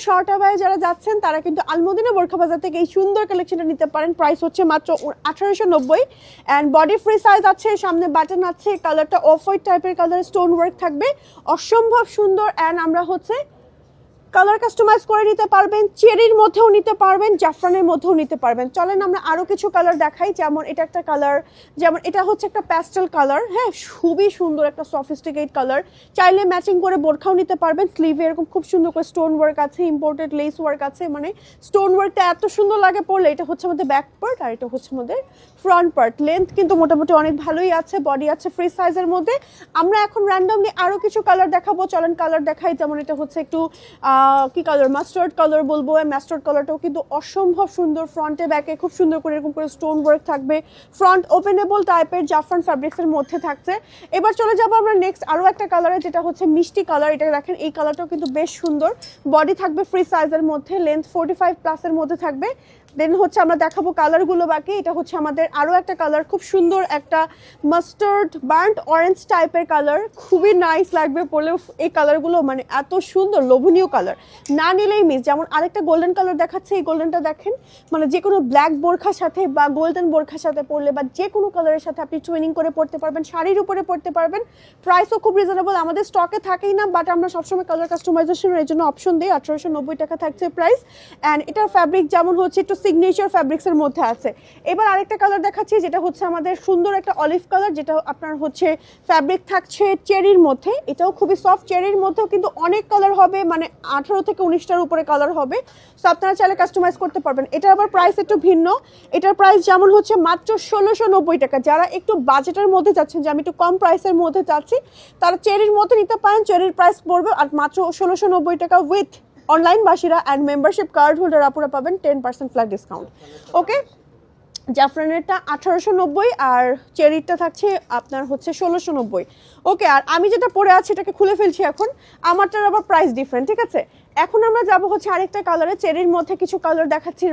Short আবায়ে যারা যাচ্ছেন তারা কিন্তু আলমদিনা বোরখা বাজার থেকে এই সুন্দর কালেকশনটা নিতে পারেন। প্রাইস হচ্ছে মাত্র 1890 অ্যান্ড বডি ফ্রি সাইজ আছে, সামনে বাটন আছে, কালারটা অফ হোয়াইট টাইপের কালার, স্টোন ওয়ার্ক থাকবে, অসম্ভব সুন্দর। অ্যান্ড আমরা হচ্ছে কালার কাস্টমাইজ করে নিতে পারবেন, চেরির মধ্যেও নিতে পারবেন, জাফরানের মধ্যেও নিতে পারবেন। চলেন আমরা আরও কিছু কালার দেখাই। যেমন এটা একটা কালার, যেমন এটা হচ্ছে একটা প্যাস্টেল কালার, হ্যাঁ খুবই সুন্দর একটা সফিস্টিকেট কালার। চাইলে ম্যাচিং করে বোরখাও নিতে পারবেন। স্লিভে এরকম খুব সুন্দর করে স্টোন ওয়ার্ক আছে, ইম্পোর্টেড লেস ওয়ার্ক আছে, মানে স্টোন ওয়ার্কটা এত সুন্দর লাগে পরলে। এটা হচ্ছে আমাদের ব্যাক পার্ট আর এটা হচ্ছে আমাদের ফ্রন্ট পার্ট। লেন্থ কিন্তু মোটামুটি অনেক ভালোই আছে, বডি আছে ফ্রি সাইজের মধ্যে। আমরা এখন র্যান্ডমলি আরও কিছু কালার দেখাবো, চলেন কালার দেখাই। যেমন এটা হচ্ছে একটু কি কালার, মাস্টার্ড কালার বলবো। মাস্টার্ড কালারটাও কিন্তু অসম্ভব সুন্দর, ফ্রন্টে ব্যাকে খুব সুন্দর করে এরকম করে স্টোন ওয়ার্ক থাকবে, ফ্রন্ট ওপেনেবল টাইপের জাফরান ফ্যাব্রিক্সের মধ্যে থাকছে। এবার চলে যাবো আমরা নেক্সট আরও একটা কালারে, যেটা হচ্ছে মিষ্টি কালার। এটা দেখেন, এই কালারটাও কিন্তু বেশ সুন্দর, বডি থাকবে ফ্রি সাইজের মধ্যে, লেন্থ 45+ মধ্যে থাকবে। দেন হচ্ছে আমরা দেখাবো কালারগুলো বাকি। এটা হচ্ছে আমাদের আরও একটা কালার, খুব সুন্দর একটা মাস্টার্ড বার্ন্ট অরেঞ্জ টাইপের কালার, খুবই নাইস লাগবে পরলে। এই কালারগুলো মানে এত সুন্দর, লোভনীয় কালার, না নিলেই মিস। যেমন আরেকটা গোল্ডেন কালার দেখাচ্ছে, এই গোল্ডেনটা দেখেন, মানে যে কোনো ব্ল্যাক বোরখার সাথে বা গোল্ডেন বোরখার সাথে পরলে বা যে কোনো কালারের সাথে আপনি টুইনিং করে পরতে পারবেন, শাড়ির উপরে পরতে পারবেন। প্রাইসও খুব রিজনেবল, আমাদের স্টকে থাকেই না, বাট আমরা সবসময় কালার কাস্টমাইজেশনের জন্য অপশন দিই। 1890 টাকা থাকছে প্রাইস। অ্যান্ড এটার ফ্যাব্রিক যেমন হচ্ছে একটু সিগনেচার ফ্যাব্রিক্সের মধ্যে আছে। এবার আরেকটা কালার দেখাচ্ছি, যেটা হচ্ছে আমাদের সুন্দর একটা অলিভ কালার, যেটা আপনার হচ্ছে ফ্যাব্রিক থাকছে চেরির মধ্যে। এটাও খুবই সফট, চেরির মধ্যেও কিন্তু অনেক কালার হবে, মানে 18 থেকে 19টার উপরে কালার হবে। সো আপনারা চাইলে কাস্টমাইজ করতে পারবেন। এটার আবার প্রাইস একটু ভিন্ন, এটার প্রাইস যেমন হচ্ছে মাত্র 1690 টাকা। যারা একটু বাজেটের মধ্যে যাচ্ছেন, যে আমি একটু কম প্রাইসের মধ্যে যাচ্ছি, তারা চেরির মধ্যে নিতে পারেন। চেরির প্রাইস পড়বে আর মাত্র 1690 টাকা। উইথ অনলাইন বাসীরা অ্যান্ড মেম্বারশিপ কার্ড হোল্ডার আপুরা পাবেন 10% ফ্ল্যাট ডিসকাউন্ট। ওকে, জাফরানেরটা 1890 আর চেরিরটা থাকছে আপনার হচ্ছে 1690। ওকে, আর আমি যেটা পরে আছি এটাকে খুলে ফেলছি এখন, আমারটার আবার প্রাইস ডিফারেন্ট, ঠিক আছে। এখন আমরা যাবো হচ্ছে আরেকটা কালারে, চেরির মধ্যে কিছু কালার দেখাচ্ছি।